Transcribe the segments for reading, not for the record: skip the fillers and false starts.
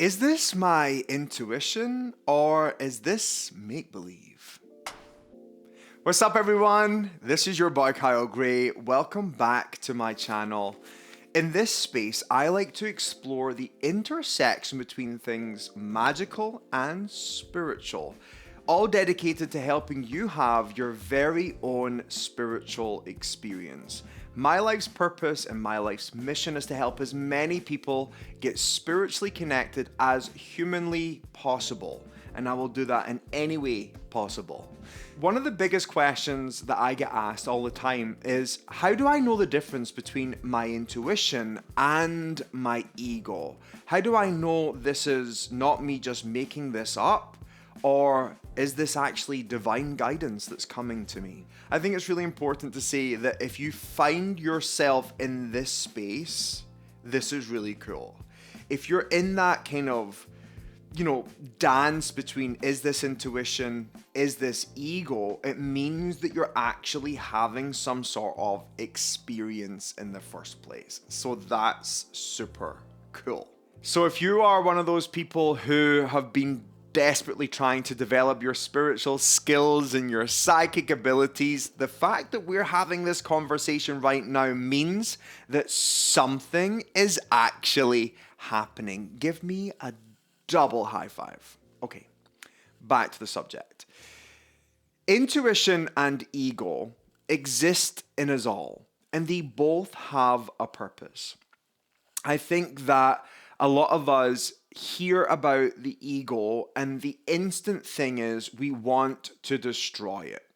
Is this my intuition or is this make believe? What's up, everyone? This is your boy Kyle Gray. Welcome back to my channel. In this space, I like to explore the intersection between things magical and spiritual, all dedicated to helping you have your very own spiritual experience. My life's purpose and my life's mission is to help as many people get spiritually connected as humanly possible, and I will do that in any way possible. One of the biggest questions that I get asked all the time is, how do I know the difference between my intuition and my ego? How do I know this is not me just making this up? Or is this actually divine guidance that's coming to me? I think it's really important to say that if you find yourself in this space, this is really cool. If you're in that kind of, dance between is this intuition, is this ego, it means that you're actually having some sort of experience in the first place. So that's super cool. So if you are one of those people who have been desperately trying to develop your spiritual skills and your psychic abilities, the fact that we're having this conversation right now means that something is actually happening. Give me a double high five. Okay, back to the subject. Intuition and ego exist in us all, and they both have a purpose. I think that a lot of us hear about the ego, and the instant thing is we want to destroy it.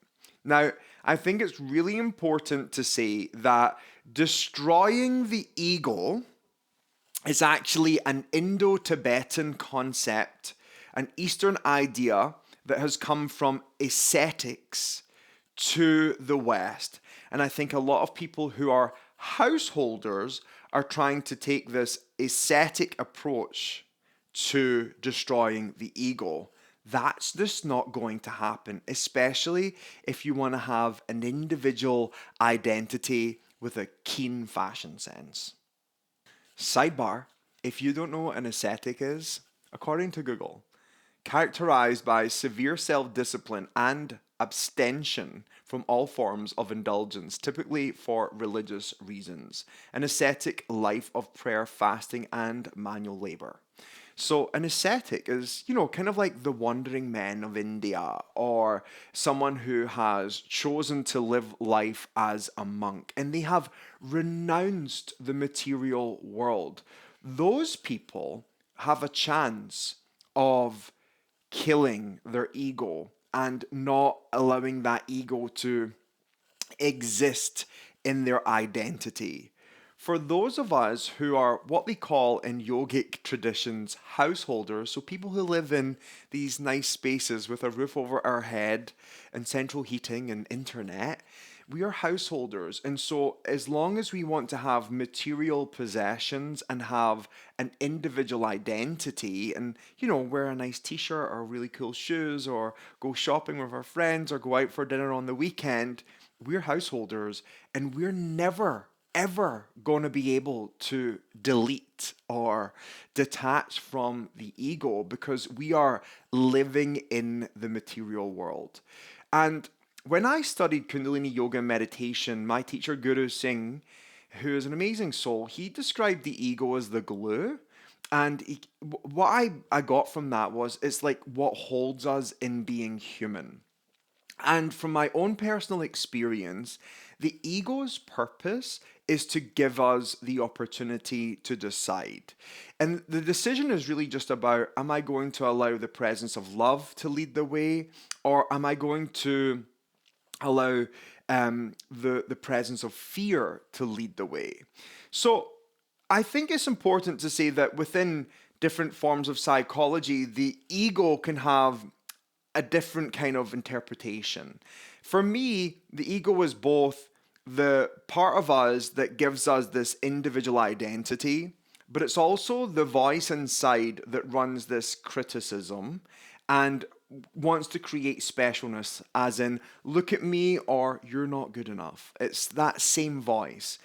Now, I think it's really important to say that destroying the ego is actually an Indo-Tibetan concept, an Eastern idea that has come from ascetics to the West. And I think a lot of people who are householders are trying to take this ascetic approach to destroying the ego. That's just not going to happen, especially if you want to have an individual identity with a keen fashion sense. Sidebar, if you don't know what an ascetic is, according to Google, characterized by severe self-discipline and abstention from all forms of indulgence, typically for religious reasons. An ascetic life of prayer, fasting, and manual labor. So an ascetic is, kind of like the wandering men of India, or someone who has chosen to live life as a monk, and they have renounced the material world. Those people have a chance of killing their ego and not allowing that ego to exist in their identity. For those of us who are what they call in yogic traditions householders, so people who live in these nice spaces with a roof over our head and central heating and internet, we are householders. And so as long as we want to have material possessions and have an individual identity and, wear a nice t-shirt or really cool shoes or go shopping with our friends or go out for dinner on the weekend, we're householders and we're never ever going to be able to delete or detach from the ego because we are living in the material world. And when I studied Kundalini Yoga and meditation, my teacher Guru Singh, who is an amazing soul, he described the ego as the glue. And what I got from that was it's like what holds us in being human. And from my own personal experience, the ego's purpose is to give us the opportunity to decide. And the decision is really just about, am I going to allow the presence of love to lead the way? Or am I going to allow the presence of fear to lead the way? So I think it's important to say that within different forms of psychology, the ego can have a different kind of interpretation. For me, the ego is both the part of us that gives us this individual identity, but it's also the voice inside that runs this criticism and wants to create specialness, as in, look at me or you're not good enough. It's that same voice.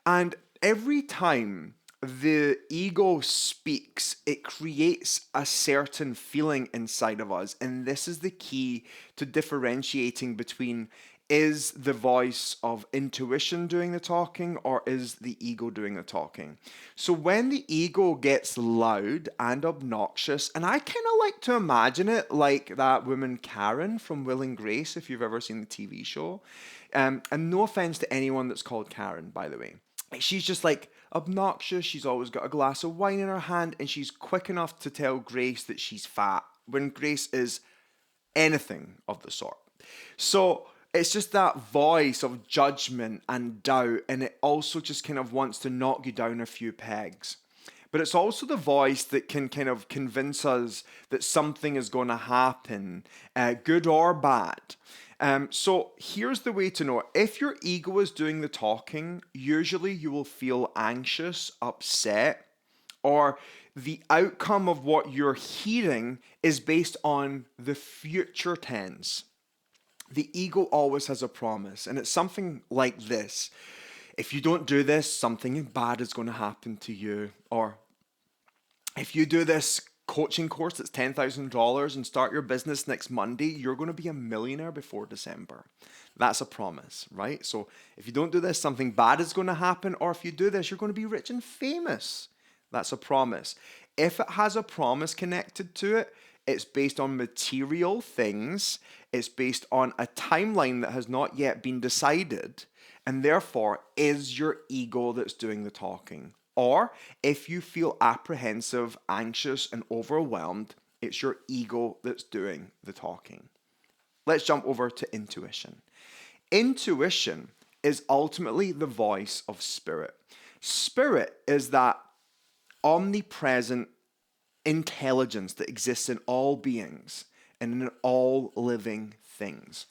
And every time the ego speaks, it creates a certain feeling inside of us. And this is the key to differentiating between, is the voice of intuition doing the talking or is the ego doing the talking? So when the ego gets loud and obnoxious, and I kind of like to imagine it like that woman Karen from Will and Grace, if you've ever seen the TV show. And no offense to anyone that's called Karen, by the way. She's just like obnoxious. She's always got a glass of wine in her hand, and she's quick enough to tell Grace that she's fat when Grace is anything of the sort. So it's just that voice of judgment and doubt, and it also just kind of wants to knock you down a few pegs. But it's also the voice that can kind of convince us that something is going to happen, good or bad. So here's the way to know. If your ego is doing the talking, usually you will feel anxious, upset, or the outcome of what you're hearing is based on the future tense. The ego always has a promise, and it's something like this. If you don't do this, something bad is going to happen to you. Or if you do this coaching course that's $10,000 and start your business next Monday, you're going to be a millionaire before December. That's a promise, right? So if you don't do this, something bad is going to happen. Or if you do this, you're going to be rich and famous. That's a promise. If it has a promise connected to it, it's based on material things. It's based on a timeline that has not yet been decided. And therefore, is your ego that's doing the talking. Or if you feel apprehensive, anxious, and overwhelmed, it's your ego that's doing the talking. Let's jump over to intuition. Intuition is ultimately the voice of spirit. Spirit is that omnipresent intelligence that exists in all beings and in all living things.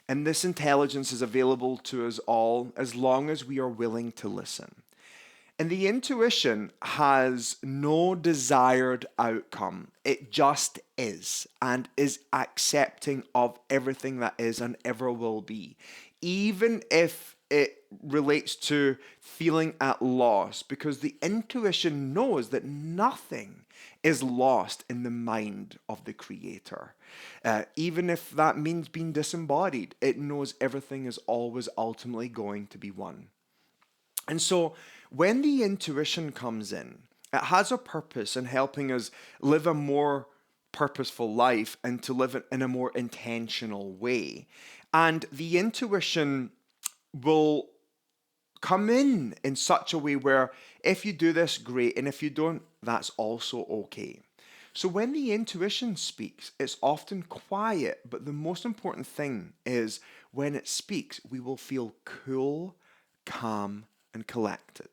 And this intelligence is available to us all as long as we are willing to listen. And the intuition has no desired outcome. It just is and is accepting of everything that is and ever will be. Even if it relates to feeling at loss, because the intuition knows that nothing is lost in the mind of the creator. Even if that means being disembodied, it knows everything is always ultimately going to be one. And so when the intuition comes in, it has a purpose in helping us live a more purposeful life and to live it in a more intentional way. And the intuition will come in such a way where if you do this, great, and if you don't, that's also okay. So when the intuition speaks, it's often quiet, but the most important thing is when it speaks, we will feel cool, calm, and collected.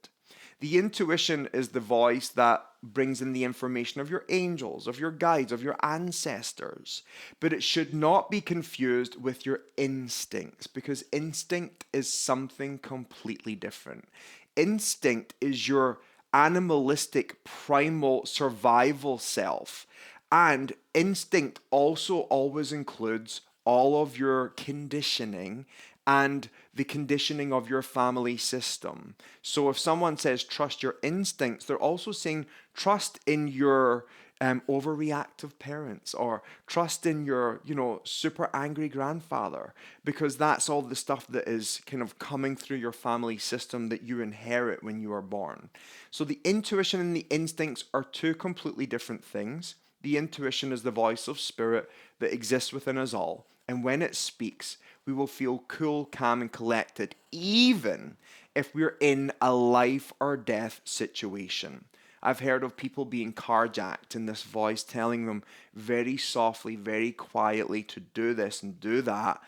The intuition is the voice that brings in the information of your angels, of your guides, of your ancestors. But it should not be confused with your instincts, because instinct is something completely different. Instinct is your animalistic, primal survival self. And instinct also always includes all of your conditioning and the conditioning of your family system. So if someone says trust your instincts, they're also saying trust in your overreactive parents, or trust in your, super angry grandfather, because that's all the stuff that is kind of coming through your family system that you inherit when you are born. So the intuition and the instincts are two completely different things. The intuition is the voice of spirit that exists within us all. And when it speaks, we will feel cool, calm, and collected, even if we're in a life or death situation. I've heard of people being carjacked and this voice telling them very softly, very quietly to do this and do that.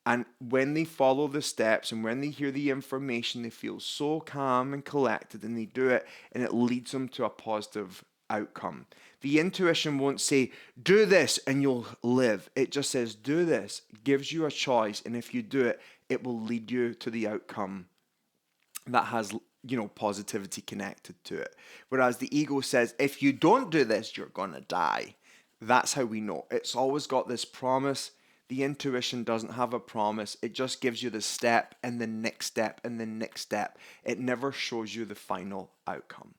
And when they follow the steps and when they hear the information, they feel so calm and collected and they do it, and it leads them to a positive outcome. The intuition won't say, do this and you'll live. It just says, do this, gives you a choice. And if you do it, it will lead you to the outcome that has, positivity connected to it. Whereas the ego says, if you don't do this, you're going to die. That's how we know. It's always got this promise. The intuition doesn't have a promise. It just gives you the step and the next step and the next step. It never shows you the final outcome.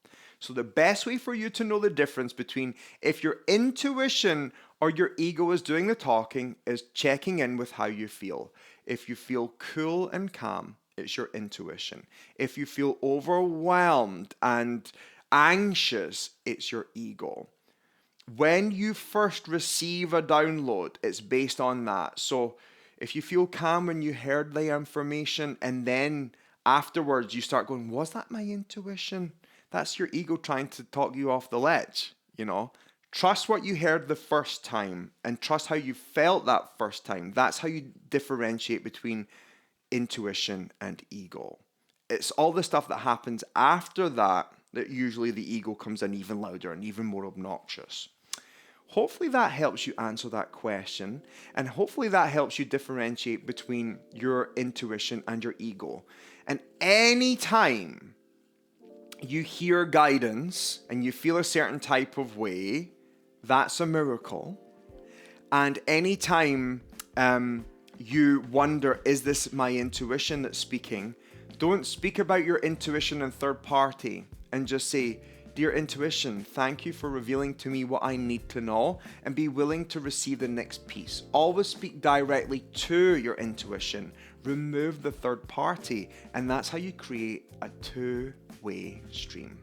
So the best way for you to know the difference between if your intuition or your ego is doing the talking is checking in with how you feel. If you feel cool and calm, it's your intuition. If you feel overwhelmed and anxious, it's your ego. When you first receive a download, it's based on that. So if you feel calm when you heard the information and then afterwards you start going, was that my intuition? That's your ego trying to talk you off the ledge, you know? Trust what you heard the first time and trust how you felt that first time. That's how you differentiate between intuition and ego. It's all the stuff that happens after that that usually the ego comes in even louder and even more obnoxious. Hopefully that helps you answer that question, and hopefully that helps you differentiate between your intuition and your ego. And anytime you hear guidance and you feel a certain type of way, that's a miracle. And anytime you wonder, is this my intuition that's speaking? Don't speak about your intuition in third party and just say, dear intuition, thank you for revealing to me what I need to know, and be willing to receive the next piece. Always speak directly to your intuition. Remove the third party, and that's how you create a two-way stream.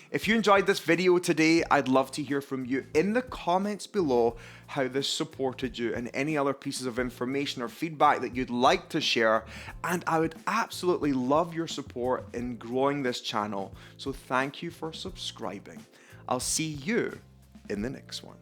If you enjoyed this video today, I'd love to hear from you in the comments below how this supported you and any other pieces of information or feedback that you'd like to share. And I would absolutely love your support in growing this channel. So thank you for subscribing. I'll see you in the next one.